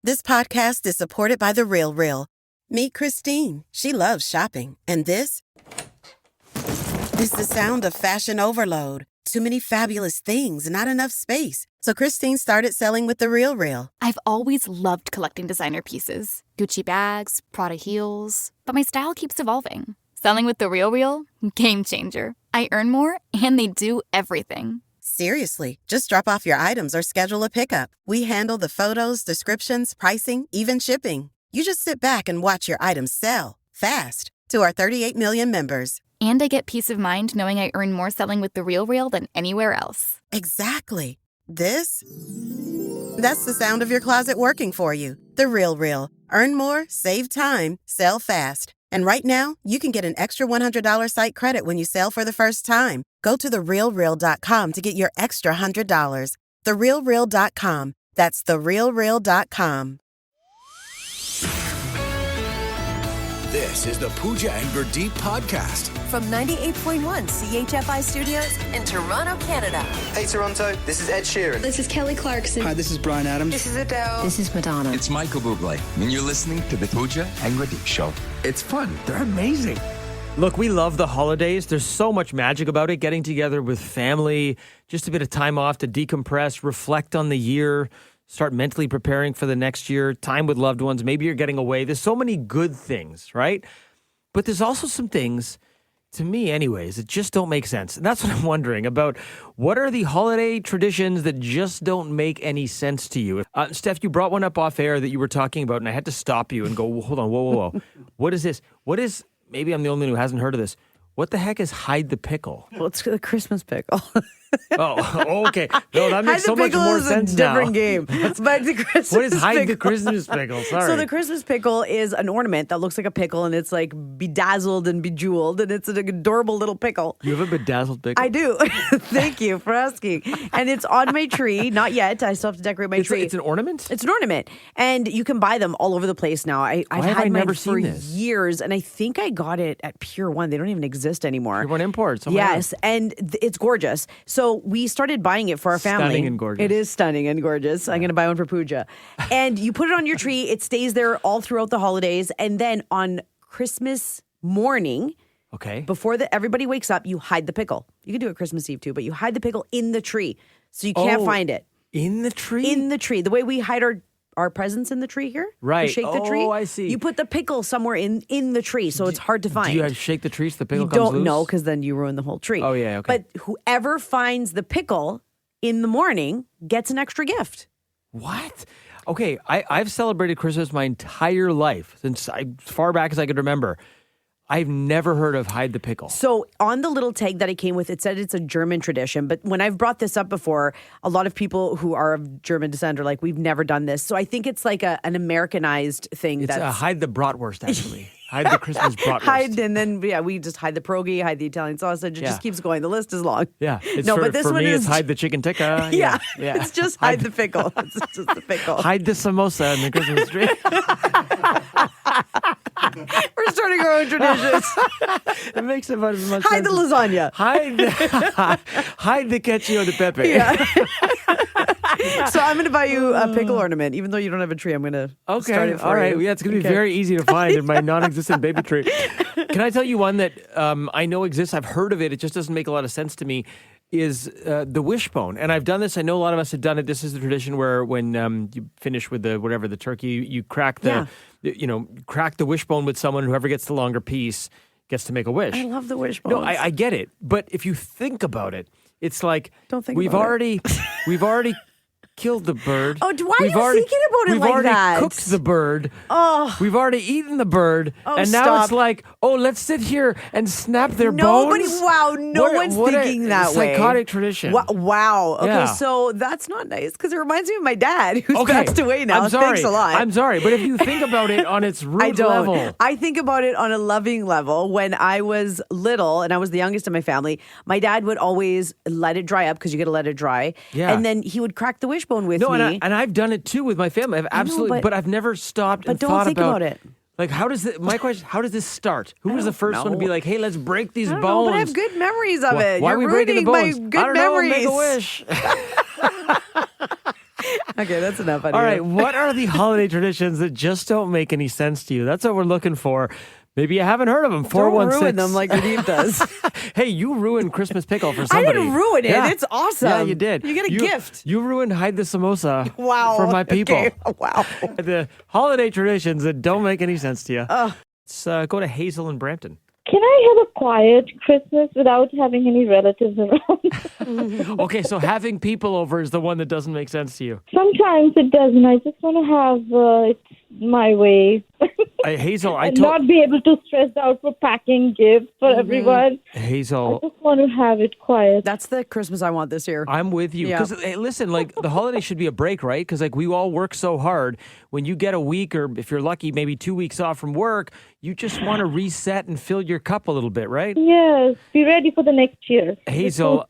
This podcast is supported by The RealReal. Meet Christine. She loves shopping. And this is the sound of fashion overload. Too many fabulous things, not enough space. So Christine started selling with The RealReal. I've always loved collecting designer pieces. Gucci bags, Prada heels. But my style keeps evolving. Selling with The RealReal? Game changer. I earn more, and they do everything. Seriously, just drop off your items or schedule a pickup. We handle the photos, descriptions, pricing, even shipping. You just sit back and watch your items sell fast to our 38 million members. And I get peace of mind knowing I earn more selling with The RealReal than anywhere else. Exactly. That's the sound of your closet working for you. The RealReal. Earn more, save time, sell fast. And right now, you can get an extra $100 site credit when you sell for the first time. Go to therealreal.com to get your extra $100. Therealreal.com. That's therealreal.com. This is the Pooja and Gurdeep podcast. From 98.1 CHFI Studios in Toronto, Canada. Hey Toronto, this is Ed Sheeran. This is Kelly Clarkson. Hi, this is Bryan Adams. This is Adele. This is Madonna. It's Michael Bublé, and you're listening to the Pooja and Gurdeep Show. It's fun. They're amazing. Look, we love the holidays. There's so much magic about it, getting together with family, just a bit of time off to decompress, reflect on the year, start mentally preparing for the next year, time with loved ones. Maybe you're getting away. There's so many good things, right? But there's also some things, to me anyways, that just don't make sense. And that's what I'm wondering about. What are the holiday traditions that just don't make any sense to you? Steph, you brought one up off air that you were talking about, and I had to stop you and go, hold on, whoa. What is this? Maybe I'm the only one who hasn't heard of this. What the heck is hide the pickle? Well, it's the Christmas pickle. Oh, okay. No, that makes so much more sense now. Hide the pickle is a different game. But the Christmas What is hide pickle? the Christmas pickle? Sorry. So the Christmas pickle is an ornament that looks like a pickle, and it's like bedazzled and bejeweled, and it's an adorable little pickle. You have a bedazzled pickle? I do. Thank you for asking. And it's on my tree. Not yet. I still have to decorate my tree. It's an ornament? It's an ornament. And you can buy them all over the place now. I've had mine for years, and I think I got it at Pier 1. They don't even exist anymore. Pier 1 Imports. Oh yes, and it's gorgeous. So we started buying it for our family. Stunning and gorgeous. It is stunning and gorgeous. Yeah. I'm going to buy one for Pooja. And you put it on your tree. It stays there all throughout the holidays. And then on Christmas morning, before everybody wakes up, you hide the pickle. You can do it Christmas Eve too, but you hide the pickle in the tree. So you can't find it. In the tree? In the tree. The way we hide our presents in the tree here. Right. You shake the tree. Oh, I see. You put the pickle somewhere in the tree, so it's hard to find. Do you have to shake the tree so the pickle you comes loose? don't know, because then you ruin the whole tree. Oh, yeah, okay. But whoever finds the pickle in the morning gets an extra gift. What? Okay, I've celebrated Christmas my entire life, since as far back as I could remember. I've never heard of hide the pickle. So on the little tag that it came with, it said it's a German tradition. But when I've brought this up before, a lot of people who are of German descent are like, we've never done this. So I think it's like an Americanized thing. It's hide the bratwurst, actually. Hide the Christmas bratwurst. And then, we just hide the pierogi, hide the Italian sausage. It just keeps going. The list is long. Yeah. But this one is hide the chicken tikka. Yeah. It's just hide the pickle. It's just the pickle. Hide the samosa in the Christmas tree. We're starting our own traditions. It makes about as much Hide sense. the lasagna. Hide the cacio de pepe. Yeah. So I'm going to buy you a pickle ornament. Even though you don't have a tree, I'm going to start it for all right. you. Yeah, it's going to be very easy to find in my non-existent baby tree. Can I tell you one that I know exists? I've heard of it. It just doesn't make a lot of sense to me. Is the wishbone. And I've done this. I know a lot of us have done it. This is the tradition where when you finish with the turkey, you crack crack the wishbone with someone. Whoever gets the longer piece gets to make a wish. I love the wishbone. No, I get it. But if you think about it, it's like Don't think we've about already killed the bird. Oh, why are you thinking about it like that? We've already cooked the bird. Oh. We've already eaten the bird. Oh, and now stop. it's like, let's sit here and snap their Nobody, bones. wow, no one's thinking that way. Psychotic tradition. Wow. Okay, Yeah. so that's not nice because it reminds me of my dad who's passed away now. I'm sorry. Thanks a lot. I'm sorry. But if you think about it on its root I don't. level. I think about it on a loving level. When I was little and I was the youngest in my family, my dad would always let it dry up because you got to let it dry. Yeah. And then he would crack the wishbone with me. And I've done it too with my family. I've absolutely, but I've never stopped and don't thought think about it. Like, my question, how does this start? Who was the first one to be like, hey, let's break these bones? Know, but I have good memories of it. Why You're are we breaking the ruining bones? my good I don't know, memories. make a wish. Okay, that's enough. All right, what are the holiday traditions that just don't make any sense to you? That's what we're looking for. Maybe you haven't heard of them. 416. Don't ruin them like Gurdeep does. Hey, you ruined Christmas pickle for somebody. I didn't ruin it. Yeah. It's awesome. Yeah, you did. You get a gift. You ruined hide the samosa Wow. for my people. Okay. Wow. The holiday traditions that don't make any sense to you. Let's go to Hazel in Brampton. Can I have a quiet Christmas without having any relatives around? Okay, so having people over is the one that doesn't make sense to you. Sometimes it doesn't. I just want to have it my way. Hazel, and not be able to stress out for packing gifts for everyone. Hazel, I just want to have it quiet. That's the Christmas I want this year. I'm with you. Because, hey, listen, like the holiday should be a break, right? Because like we all work so hard. When you get a week or if you're lucky, maybe 2 weeks off from work, you just want to reset and fill your cup a little bit, right? Yes. Be ready for the next year. Hazel,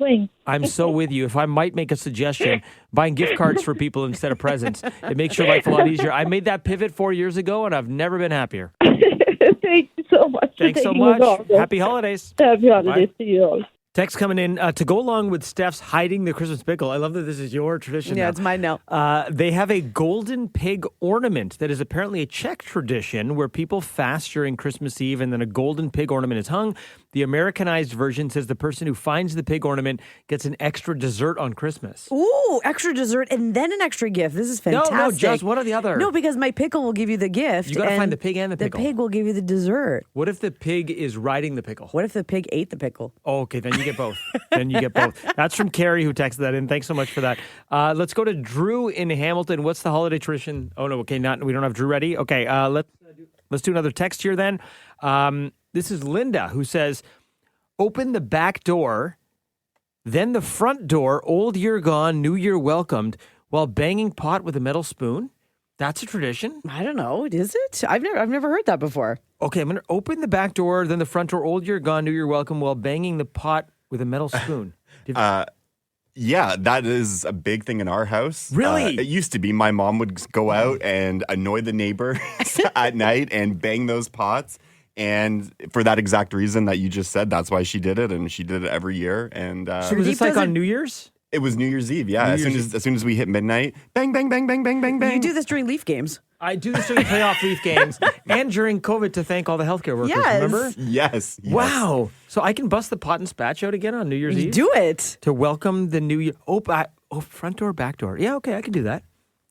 I'm so with you. If I might make a suggestion, buying gift cards for people instead of presents. It makes your life a lot easier. I made that pivot 4 years ago, and I've never been happier. Thank you so much. Thanks so much. Happy holidays. Happy holidays to you all. Text coming in to go along with Steph's hiding the Christmas pickle. I love that this is your tradition. Yeah, now. it's mine now. They have a golden pig ornament that is apparently a Czech tradition where people fast during Christmas Eve and then a golden pig ornament is hung. The Americanized version says the person who finds the pig ornament gets an extra dessert on Christmas. Ooh, extra dessert and then an extra gift. This is fantastic. No, just what are the other? No, because my pickle will give you the gift. You got to find the pig and the pickle. The pig will give you the dessert. What if the pig is riding the pickle? What if the pig ate the pickle? Oh, okay, then you get both. Then you get both. That's from Carrie who texted that in. Thanks so much for that. Let's go to Drew in Hamilton. What's the holiday tradition? Oh no, okay, we don't have Drew ready. Okay, let's do another text here then. This is Linda who says, open the back door, then the front door, old year gone, new year welcomed, while banging pot with a metal spoon. That's a tradition. I don't know. Is it? I've never heard that before. Okay, I'm going to open the back door, then the front door, old year gone, new year welcome, while banging the pot with a metal spoon. Yeah, that is a big thing in our house. Really? It used to be. My mom would go out and annoy the neighbor at night and bang those pots. And for that exact reason that you just said, that's why she did it, and she did it every year. And so was this like on New Year's? It was New Year's Eve, yeah. As soon as we hit midnight, bang, bang, bang, bang, bang, bang, bang. You do this during Leaf games. I do this during playoff Leaf games and during COVID to thank all the healthcare workers, remember? Yes. Wow. So I can bust the pot and spatch out again on New Year's Eve? Do it. To welcome the new year. Front door, back door. Yeah, okay, I can do that.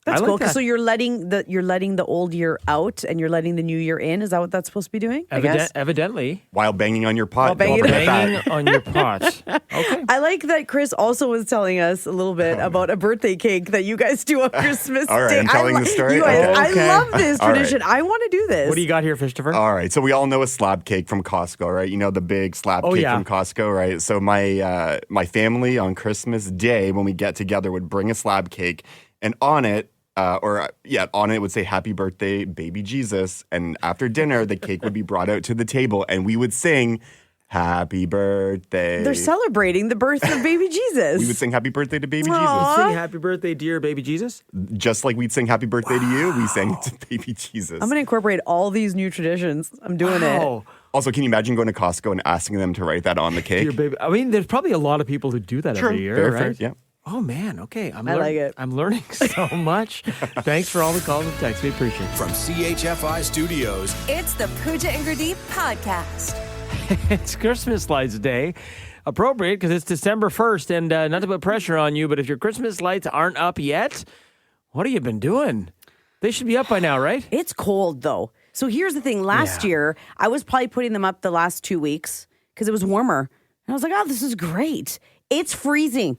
That's like cool. that. So you're letting the old year out and you're letting the new year in. Is that what that's supposed to be doing? I guess? Evidently. While banging on your pot. While banging on your pot. Okay. I like that Chris also was telling us a little bit about a birthday cake that you guys do on Christmas All right, Day. I'm telling the story. You guys, Okay. I love this All tradition. right. I want to do this. What do you got here, Christopher? All right. So we all know a slab cake from Costco, right? You know the big slab cake from Costco, right? So my family on Christmas Day, when we get together, would bring a slab cake, and on it, on it would say "Happy Birthday, Baby Jesus." And after dinner, the cake would be brought out to the table, and we would sing "Happy Birthday." They're celebrating the birth of Baby Jesus. We would sing "Happy Birthday" to Baby Aww. Sing "Happy Birthday, dear Baby Jesus." Just like we'd sing "Happy Birthday" to you, we sang it to Baby Jesus. I'm going to incorporate all these new traditions. I'm doing it. Also, can you imagine going to Costco and asking them to write that on the cake? Dear baby. I mean, there's probably a lot of people who do that every year, Fair, right? yeah. Oh, man. Okay. I like it. I'm learning so much. Thanks for all the calls and texts. We appreciate it. From CHFI Studios, It's the Pooja and Gurdeep podcast. It's Christmas lights day. Appropriate because it's December 1st, and not to put pressure on you, but if your Christmas lights aren't up yet, what have you been doing? They should be up by now, right? It's cold, though. So here's the thing. Last year, I was probably putting them up the last 2 weeks because it was warmer. And I was like, oh, this is great. It's freezing.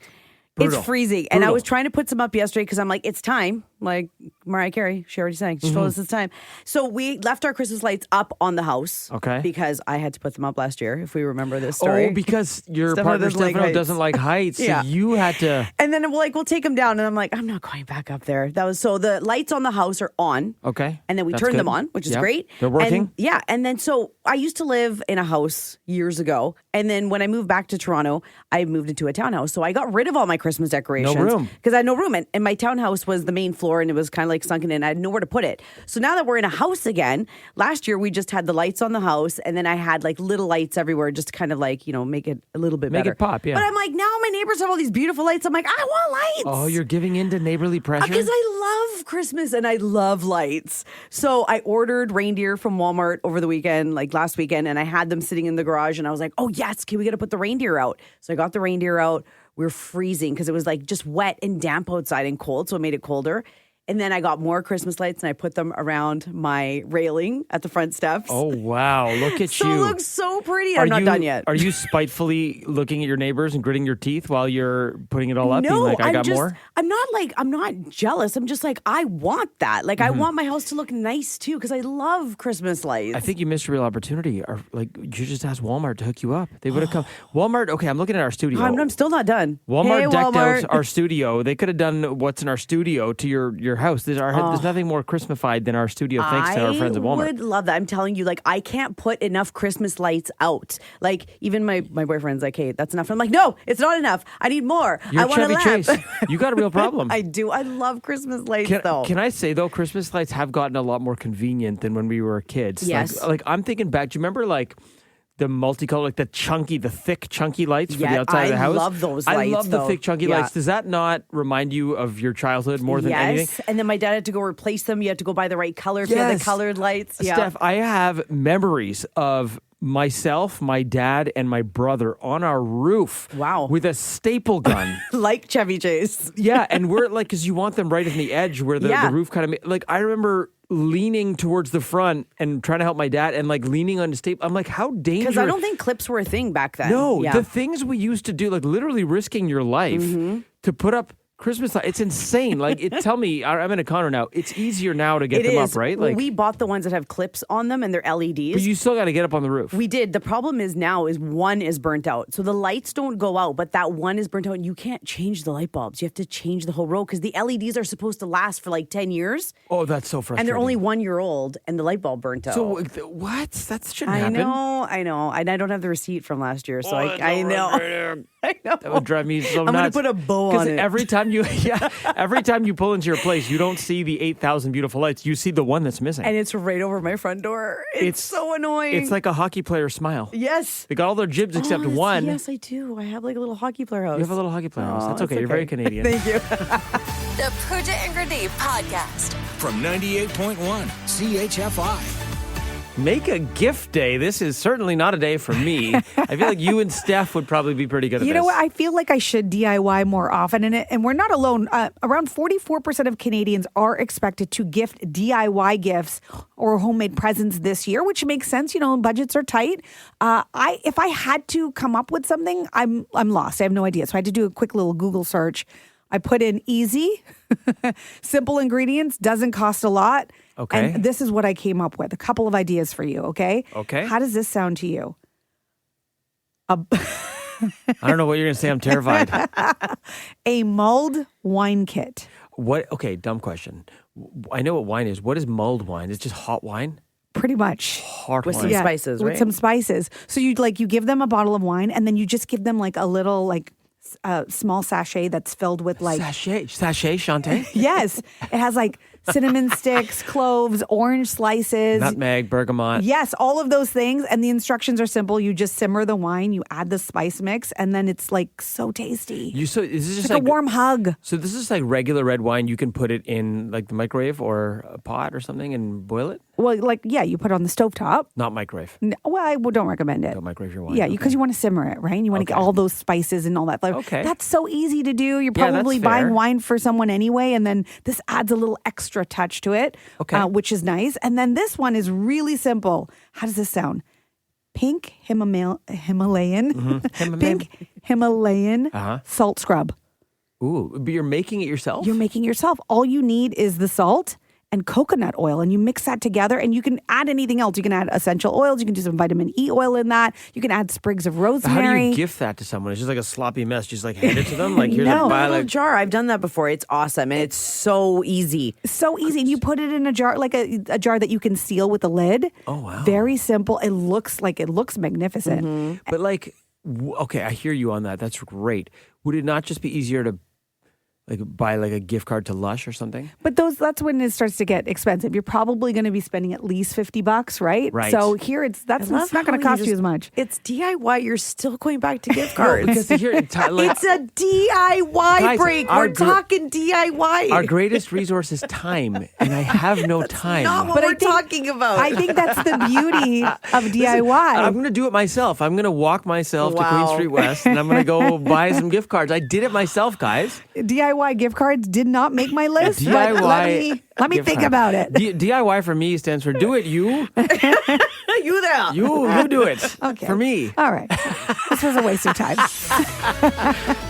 Brutal. It's freezing. And I was trying to put some up yesterday because I'm like, it's time. Like Mariah Carey, she already sang. She told us it's time. So we left our Christmas lights up on the house. Okay. Because I had to put them up last year, if we remember this story. Oh, because your Stefano partner doesn't like Stefano heights. doesn't like heights. Yeah. So you had to. And then we'll take them down. And I'm like, I'm not going back up there. So the lights on the house are on. Okay. And then we That's turned good. them on, which is Yeah. great. They're working? And then so I used to live in a house years ago. And then when I moved back to Toronto, I moved into a townhouse. So I got rid of all my Christmas decorations. No room. Because I had no room. And my townhouse was the main floor floor and it was kind of like sunken in. I had nowhere to put it. So now that we're in a house again, last year we just had the lights on the house and then I had like little lights everywhere just to kind of like, make it a little bit better. Make it pop, yeah. But I'm like, now my neighbors have all these beautiful lights. I'm like, I want lights. Oh, you're giving in to neighborly pressure? Because I love Christmas and I love lights. So I ordered reindeer from Walmart over the weekend, like last weekend, and I had them sitting in the garage and I was like, oh yes, we got to put the reindeer out. So I got the reindeer out. We were freezing because it was like just wet and damp outside and cold. So it made it colder. And then I got more Christmas lights and I put them around my railing at the front steps. Oh, wow. Look at so you. It looks so pretty. I'm not done yet. Are you spitefully looking at your neighbors and gritting your teeth while you're putting it all up? No, being like, I got more? I'm not jealous. I'm just like, I want that. Like, I want my house to look nice too because I love Christmas lights. I think you missed a real opportunity. Or like, you just asked Walmart to hook you up. They would have come. Walmart, okay, I'm looking at our studio. I'm still not done. Walmart decked out our studio. They could have done what's in our studio to your house. There's nothing more Christmafied than our studio, thanks to our friends at Walmart. I would love that. I'm telling you, like, I can't put enough Christmas lights out. Like, even my boyfriend's like, hey, that's enough. I'm like, no, it's not enough. I need more. You're I want Chevy a lamp. Chase. You got a real problem. I do. I love Christmas lights, though. Can I say, though, Christmas lights have gotten a lot more convenient than when we were kids. Yes. Like I'm thinking back. Do you remember, like, the multicolor, like the thick, chunky lights for the outside of the house? I love those lights. I love the thick, chunky lights. Does that not remind you of your childhood more than anything? Yes. And then my dad had to go replace them. You had to go buy the right color if you had the colored lights. Yeah. Steph, I have memories of myself, my dad, and my brother on our roof. Wow. With a staple gun. Like Chevy Chase. Yeah. And we're like, because you want them right on the edge where the roof kind of, like, I remember leaning towards the front and trying to help my dad and like leaning on the staple. I'm like, how dangerous. Because I don't think clips were a thing back then. No, the things we used to do, like literally risking your life to put up Christmas lights. It's insane. Like, tell me, I'm in a condo now. It's easier now to get them up, right? Like, we bought the ones that have clips on them and they're LEDs. But you still got to get up on the roof. We did. The problem is now is one is burnt out. So the lights don't go out, but that one is burnt out and you can't change the light bulbs. You have to change the whole row because the LEDs are supposed to last for like 10 years. Oh, that's so frustrating. And they're only 1 year old and the light bulb burnt out. So what? That shouldn't happen. I know. And I don't have the receipt from last year. So I know. I know. That would drive me so nuts. I'm going to put a bow on it. Because every time you pull into your place, you don't see the 8,000 beautiful lights. You see the one that's missing. And it's right over my front door. It's so annoying. It's like a hockey player smile. Yes. They got all their jibs except one. Yes, I do. I have like a little hockey player house. You have a little hockey player house. That's okay. You're very Canadian. Thank you. The Pooja and Gurdeep podcast. From 98.1 CHFI. Make a gift day. This is certainly not a day for me. I feel like you and Steph would probably be pretty good at this. You know what? I feel like I should DIY more often in it. And we're not alone. Around 44% of Canadians are expected to gift DIY gifts or homemade presents this year, which makes sense. You know, budgets are tight. If I had to come up with something, I'm lost. I have no idea. So I had to do a quick little Google search. I put in easy, simple ingredients, doesn't cost a lot. Okay. And this is what I came up with. A couple of ideas for you, okay? Okay. How does this sound to you? I don't know what you're going to say. I'm terrified. A mulled wine kit. What? Okay, dumb question. I know what wine is. What is mulled wine? It's just hot wine? Pretty much. Hot with wine. some spices, right? With some spices. So you give them a bottle of wine and then you just give them like a little small sachet that's filled with like sachet Shantae. Yes, it has like cinnamon sticks, cloves, orange slices, nutmeg, bergamot. Yes, all of those things. And the instructions are simple. You just simmer the wine, you add the spice mix, and then it's like so tasty. Is this just like a warm hug. So this is like regular red wine. You can put it in like the microwave or a pot or something and boil it. Well, you put it on the stovetop. Not microwave. Well, I don't recommend it. Don't microwave your wine. Yeah, because you want to simmer it, right? And you want to get all those spices and all that flavor. Okay. That's so easy to do. You're probably buying wine for someone anyway, and then this adds a little extra touch to it, which is nice. And then this one is really simple. How does this sound? Pink Himalayan salt scrub. Ooh, but you're making it yourself? You're making it yourself. All you need is the salt and coconut oil, and you mix that together, and you can add anything else. You can add essential oils. You can do some vitamin E oil in that. You can add sprigs of rosemary. How do you gift that to someone? It's just like a sloppy mess. Just like hand it to them. Like here's a little jar. I've done that before. It's awesome, and it's so easy. So easy. And you put it in a jar, like a jar that you can seal with a lid. Oh wow! Very simple. It looks magnificent. Mm-hmm. But okay, I hear you on that. That's great. Would it not just be easier to Like buy like a gift card to Lush or something. But that's when it starts to get expensive. You're probably going to be spending at least $50, right? Right. So here it's not going to cost you as much. It's DIY. You're still going back to gift cards. Because here, it's a DIY break. We're talking DIY. Our greatest resource is time, and I have no time. Not what we're talking about. I think that's the beauty of DIY. Listen, I'm going to do it myself. I'm going to walk myself to Queen Street West, and I'm going to go buy some gift cards. I did it myself, guys. DIY gift cards did not make my list. DIY. But let me think about it. DIY for me stands for do it you. You there. You do it. Okay. For me. All right. This was a waste of time.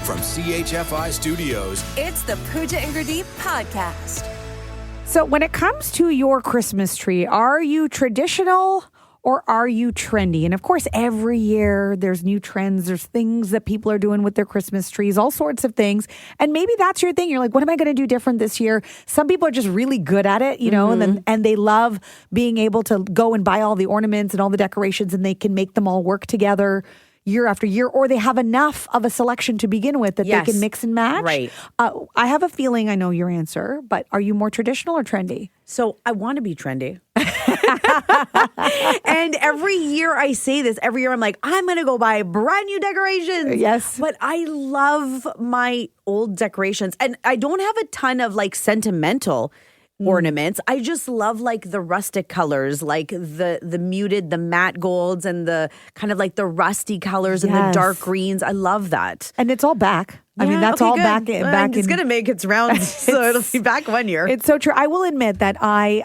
From CHFI Studios, It's the Pooja and Gurdeep podcast. So when it comes to your Christmas tree, are you traditional or are you trendy? And of course, every year there's new trends. There's things that people are doing with their Christmas trees, all sorts of things. And maybe that's your thing. You're like, what am I going to do different this year? Some people are just really good at it, you know, and they love being able to go and buy all the ornaments and all the decorations, and they can make them all work together year after year, or they have enough of a selection to begin with that they can mix and match. Right. I have a feeling I know your answer, but are you more traditional or trendy? So I want to be trendy. And every year I say this, every year I'm like, I'm going to go buy brand new decorations. Yes. But I love my old decorations. And I don't have a ton of like sentimental ornaments. I just love like the rustic colors, like the muted, the matte golds, and the kind of like the rusty colors and the dark greens. I love that. And it's all back. I mean, that's all back. It's going to make its rounds, so it'll be back one year. It's so true. I will admit that I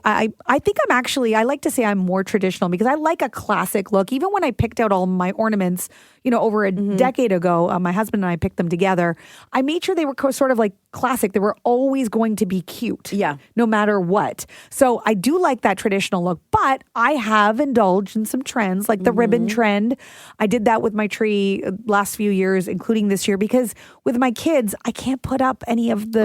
think I like to say I'm more traditional because I like a classic look. Even when I picked out all my ornaments, you know, over a decade ago, my husband and I picked them together. I made sure they were sort of like classic. They were always going to be cute. Yeah. No matter what. So I do like that traditional look, but I have indulged in some trends like the ribbon trend. I did that with my tree last few years, including this year, because with my kids, I can't put up any of the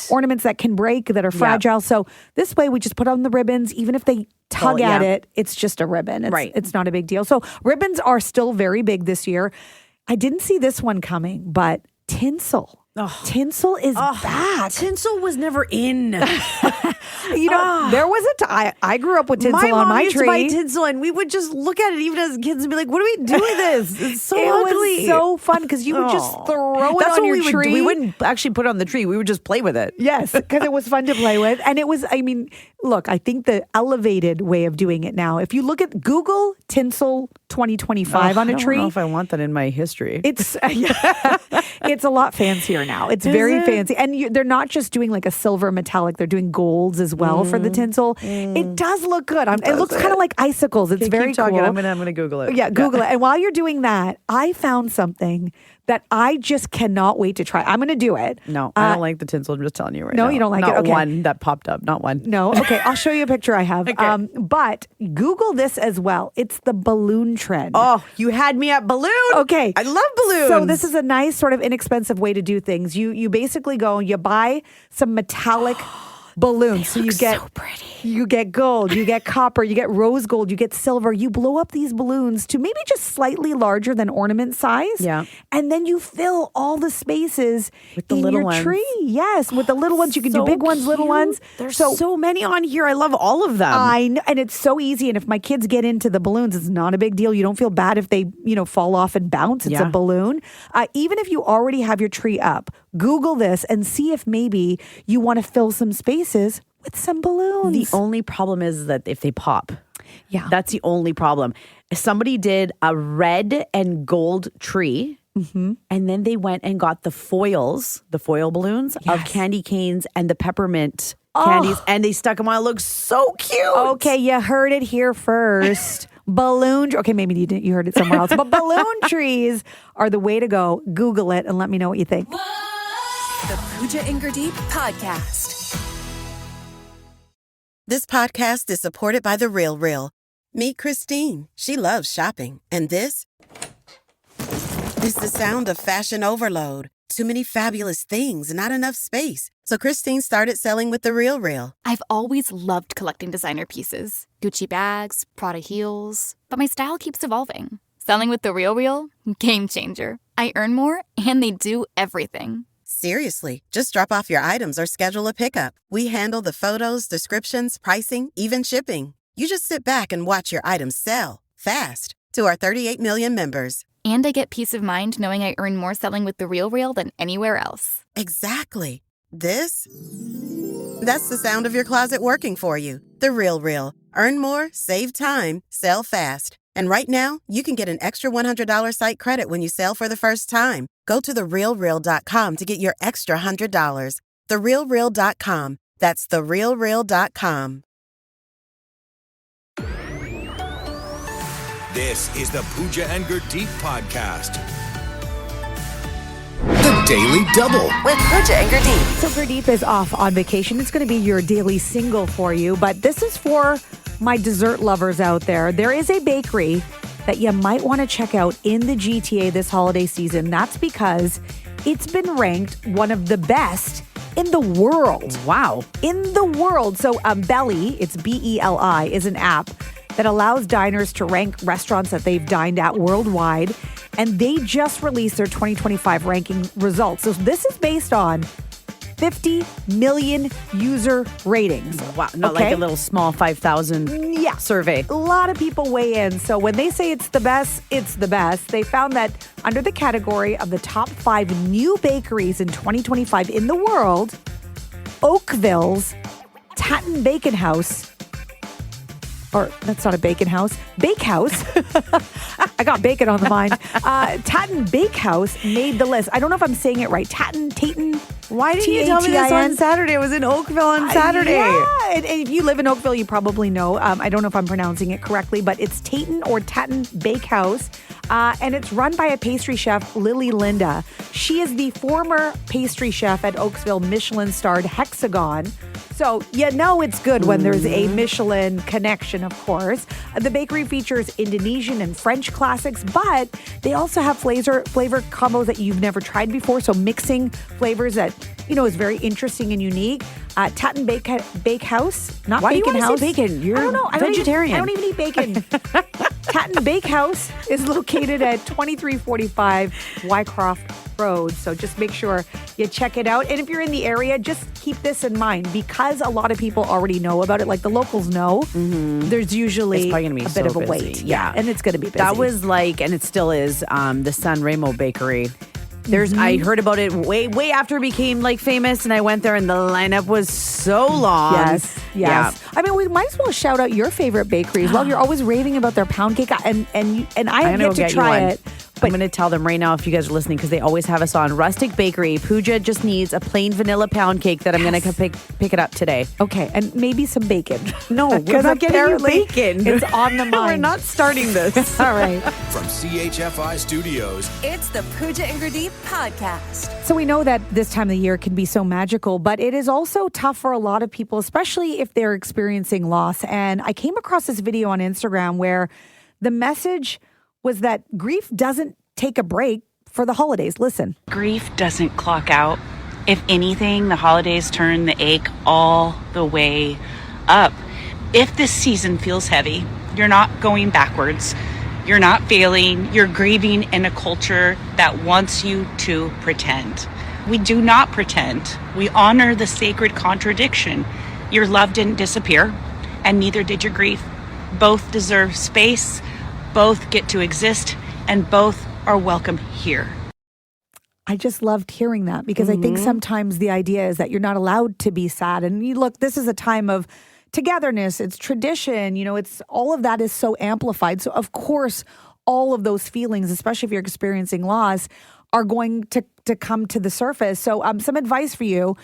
ornaments that can break, that are fragile. So this way we just put on the ribbons, even if they tug at it, it's just a ribbon. It's not a big deal. So ribbons are still very big this year. I didn't see this one coming, but tinsel. Tinsel is back. Tinsel was never in. You know, there was a time I grew up with tinsel on my tree. My mom used to buy tinsel, and we would just look at it even as kids and be like, "What do we do with this? It's so ugly." It was so fun because you would just throw it on your tree. We wouldn't actually put it on the tree. We would just play with it. Yes, because it was fun to play with, and it was. I mean, look, I think the elevated way of doing it now. If you look at Google tinsel 2025 on a tree, I don't know if I want that in my history. It's it's a lot fancier now. It's very fancy, and they're not just doing like a silver metallic; they're doing golds as well for the tinsel. It does look good. It looks kind of like icicles. It's very cool. I'm gonna Google it. Yeah, Google it. And while you're doing that, I found something that I just cannot wait to try. I'm going to do it. No, I don't like the tinsel. I'm just telling you right now. No, you don't like it? Not Okay. one that popped up. Not one. No. Okay. I'll show you a picture I have. Okay. But Google this as well. It's the balloon trend. Oh, you had me at balloon. Okay. I love balloons. So this is a nice sort of inexpensive way to do things. You basically go and you buy some metallic balloons. So you get so pretty. You get gold, you get copper, you get rose gold, you get silver. You blow up these balloons to maybe just slightly larger than ornament size. Yeah. And then you fill all the spaces with the in little your ones. tree. Yes, with the little ones. You can do big ones, little ones. There's so many on here. I love all of them. I know, and it's so easy. And if my kids get into the balloons, it's not a big deal. You don't feel bad if they, fall off and bounce. It's a balloon. Even if you already have your tree up, Google this and see if maybe you want to fill some spaces with some balloons. The only problem is that if they pop. Yeah. That's the only problem. Somebody did a red and gold tree. Mm-hmm. And then they went and got the foil balloons of candy canes and the peppermint candies, and they stuck them on. It looks so cute. Okay, you heard it here first. Balloon. Okay, maybe you didn't. You heard it somewhere else. But balloon trees are the way to go. Google it and let me know what you think. The Pooja and Gurdeep podcast. This podcast is supported by The Real Real. Meet Christine. She loves shopping. And this is the sound of fashion overload. Too many fabulous things, not enough space. So Christine started selling with The Real Real. I've always loved collecting designer pieces. Gucci bags, Prada heels. But my style keeps evolving. Selling with The Real Real? Game changer. I earn more and they do everything. Seriously, just drop off your items or schedule a pickup. We handle the photos, descriptions, pricing, even shipping. You just sit back and watch your items sell fast to our 38 million members. And I get peace of mind knowing I earn more selling with The RealReal than anywhere else. Exactly. That's the sound of your closet working for you. The RealReal. Earn more, save time, sell fast. And right now, you can get an extra $100 site credit when you sell for the first time. Go to therealreal.com to get your extra $100. Therealreal.com. That's therealreal.com. This is the Pooja and Gurdeep podcast. The Daily Double with Pooja and Gurdeep. So Gurdeep is off on vacation. It's going to be your daily single for you, but this is for my dessert lovers out there. There is a bakery that you might want to check out in the GTA this holiday season. That's because it's been ranked one of the best in the world. Wow. In the world. So Belly, it's BELI, is an app that allows diners to rank restaurants that they've dined at worldwide. And they just released their 2025 ranking results. So this is based on 50 million user ratings. Wow. Not like a little small 5,000 survey. A lot of people weigh in. So when they say it's the best, it's the best. They found that under the category of the top 5 new bakeries in 2025 in the world, Oakville's Tatton Bacon House, or that's not a bacon house, Bakehouse. I got bacon on the mind. Tatton Bakehouse made the list. I don't know if I'm saying it right. Taton. Why didn't you tell me this on Saturday? It was in Oakville on Saturday. Yeah, and if you live in Oakville, you probably know. I don't know if I'm pronouncing it correctly, but it's Taton or Tatton Bakehouse. And it's run by a pastry chef, Lily Linda. She is the former pastry chef at Oakville Michelin-starred Hexagon. So you know it's good when there's a Michelin connection, of course. The bakery features Indonesian and French classics, but they also have flavor combos that you've never tried before. So mixing flavors that, is very interesting and unique. Tatton Bakehouse, not Why Bacon do you House. Say bacon? You're I don't know. vegetarian. I don't even eat bacon. Tatton Bakehouse is located at 2345 Wycroft Road. So just make sure you check it out. And if you're in the area, just keep this in mind because a lot of people already know about it. Like the locals know. There's usually a bit of a wait. Yeah. And it's going to be busy. That was like, and it still is, the San Remo Bakery. I heard about it way after it became like famous, and I went there, and the lineup was so long. Yes. Yeah. I mean, we might as well shout out your favorite bakeries. Well, you're always raving about their pound cake, and I have yet to try it. But I'm going to tell them right now if you guys are listening because they always have us on. Rustic Bakery. Pooja just needs a plain vanilla pound cake that I'm going to pick it up today. Okay, and maybe some bacon. No, we're not getting you bacon. It's on the mind. We're not starting this. All right. From CHFI Studios, It's the Pooja and Gurdeep podcast. So we know that this time of the year can be so magical, but it is also tough for a lot of people, especially if they're experiencing loss. And I came across this video on Instagram where the message was that grief doesn't take a break for the holidays. Listen. Grief doesn't clock out. If anything, the holidays turn the ache all the way up. If this season feels heavy, you're not going backwards. You're not failing. You're grieving in a culture that wants you to pretend. We do not pretend. We honor the sacred contradiction. Your love didn't disappear, and neither did your grief. Both deserve space. Both get to exist, and both are welcome here. I just loved hearing that because I think sometimes the idea is that you're not allowed to be sad. And you look, this is a time of togetherness. It's tradition. It's all of that is so amplified. So of course, all of those feelings, especially if you're experiencing loss, are going to come to the surface. So some advice for you.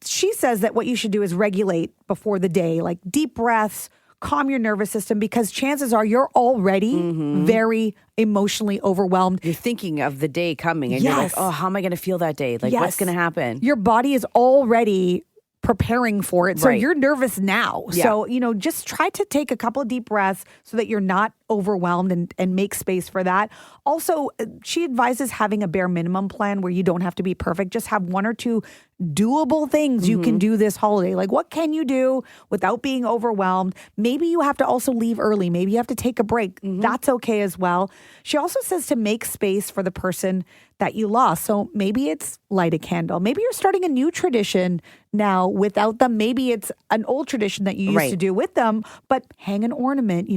She says that what you should do is regulate before the day, like deep breaths, calm your nervous system, because chances are you're already very emotionally overwhelmed. You're thinking of the day coming and you're like, oh, how am I going to feel that day? Like, what's going to happen? Your body is already preparing for it. So you're nervous now. Yeah. So, just try to take a couple of deep breaths so that you're not overwhelmed and make space for that. Also, she advises having a bare minimum plan where you don't have to be perfect. Just have 1 or 2 doable things you can do this holiday. Like, what can you do without being overwhelmed? Maybe you have to also leave early. Maybe you have to take a break. That's okay as well. She also says to make space for the person that you lost. So maybe it's light a candle. Maybe you're starting a new tradition now without them. Maybe it's an old tradition that you used to do with them, but hang an ornament,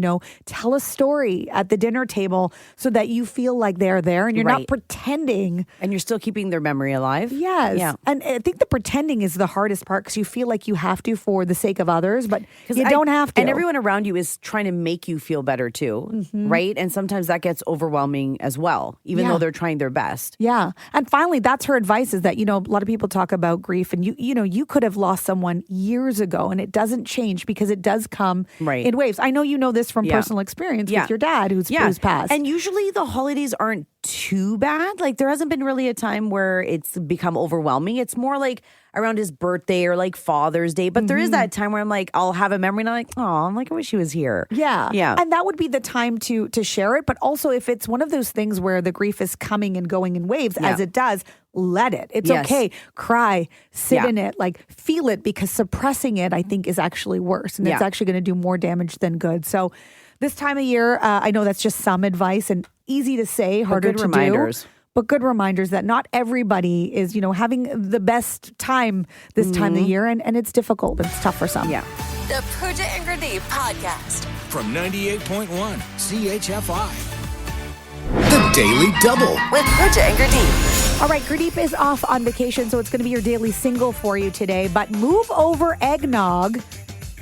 tell a story at the dinner table so that you feel like they're there and you're not pretending. And you're still keeping their memory alive. Yes. Yeah. And I think the pretending is the hardest part because you feel like you have to for the sake of others, but you don't have to. And everyone around you is trying to make you feel better too, right? And sometimes that gets overwhelming as well, even though they're trying their best. Yeah. And finally, that's her advice is that, a lot of people talk about grief and you could have lost someone years ago and it doesn't change because it does come in waves. I know you know this from personal experience with your dad who's passed. And usually the holidays aren't too bad. Like there hasn't been really a time where it's become overwhelming. It's more like around his birthday or like Father's Day. But there is that time where I'm like, I'll have a memory and I'm like, oh, I wish he was here. Yeah. Yeah. And that would be the time to share it. But also if it's one of those things where the grief is coming and going in waves, as it does, let it. It's okay. Cry, sit in it, like feel it, because suppressing it, I think, is actually worse. And it's actually going to do more damage than good. So this time of year, I know that's just some advice and easy to say, harder to do. But good reminders that not everybody is, having the best time this time of year. And it's difficult. It's tough for some. Yeah. The Pooja and Gurdeep podcast. From 98.1 CHFI. The Daily Double. With Pooja and Gurdeep. All right, Gurdeep is off on vacation, so it's going to be your daily single for you today. But move over eggnog.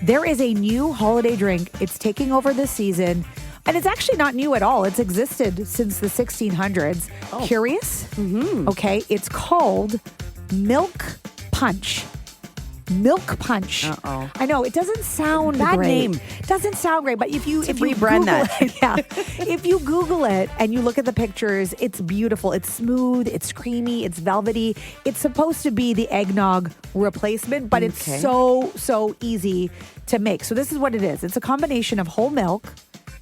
There is a new holiday drink. It's taking over this season. And it's actually not new at all. It's existed since the 1600s. Oh. Curious? Okay. It's called Milk Punch. Milk Punch. Uh-oh. I know, it doesn't sound Bad great. name. It doesn't sound great, but if you rebrand that. If you Google it and you look at the pictures, it's beautiful. It's smooth, it's creamy, it's velvety. It's supposed to be the eggnog replacement, but it's so easy to make. So this is what it is. It's a combination of whole milk,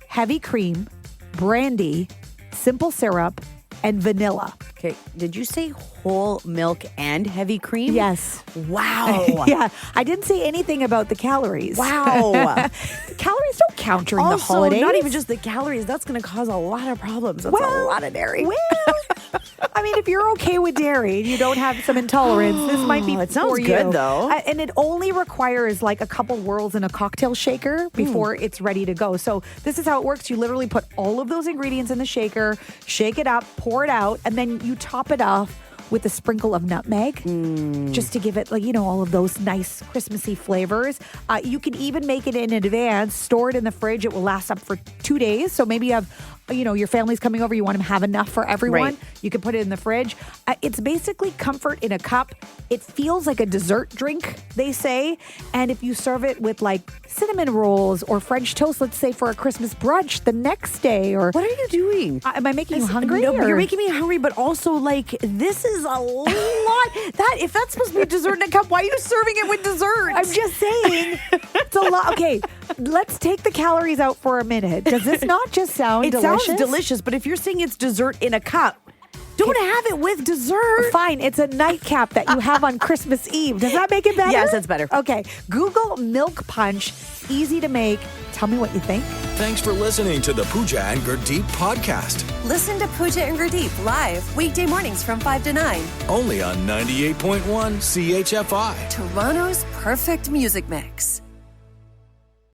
heavy cream, brandy, simple syrup, and vanilla. Okay. Did you say whole milk and heavy cream? Yes. Wow. Yeah. I didn't say anything about the calories. Wow. The calories don't count during the holidays. Not even just the calories. That's going to cause a lot of problems. That's a lot of dairy. Well, I mean, if you're okay with dairy and you don't have some intolerance, this might be it sounds for you. good, though. And it only requires like a couple whirls in a cocktail shaker before it's ready to go. So this is how it works. You literally put all of those ingredients in the shaker, shake it up, pour it out, and then you top it off with a sprinkle of nutmeg just to give it all of those nice Christmassy flavors. You can even make it in advance, store it in the fridge. It will last up for 2 days. So maybe you have your family's coming over, you want to have enough for everyone. Right. You can put it in the fridge. It's basically comfort in a cup. It feels like a dessert drink, they say. And if you serve it with like cinnamon rolls or French toast, let's say for a Christmas brunch the next day, or what are you doing? Am I making you hungry? No, you're making me hungry, but also like this is a lot. If that's supposed to be dessert in a cup, why are you serving it with dessert? I'm just saying it's a lot. Okay, let's take the calories out for a minute. Does this not just sound delicious? It sounds delicious, but if you're saying it's dessert in a cup, don't have it with dessert. Fine, it's a nightcap that you have on Christmas Eve. Does that make it better? Yes, that's better. Okay, Google Milk Punch. Easy to make. Tell me what you think. Thanks for listening to the Pooja and Gurdeep podcast. Listen to Pooja and Gurdeep live weekday mornings from 5 to 9. Only on 98.1 CHFI. Toronto's perfect music mix.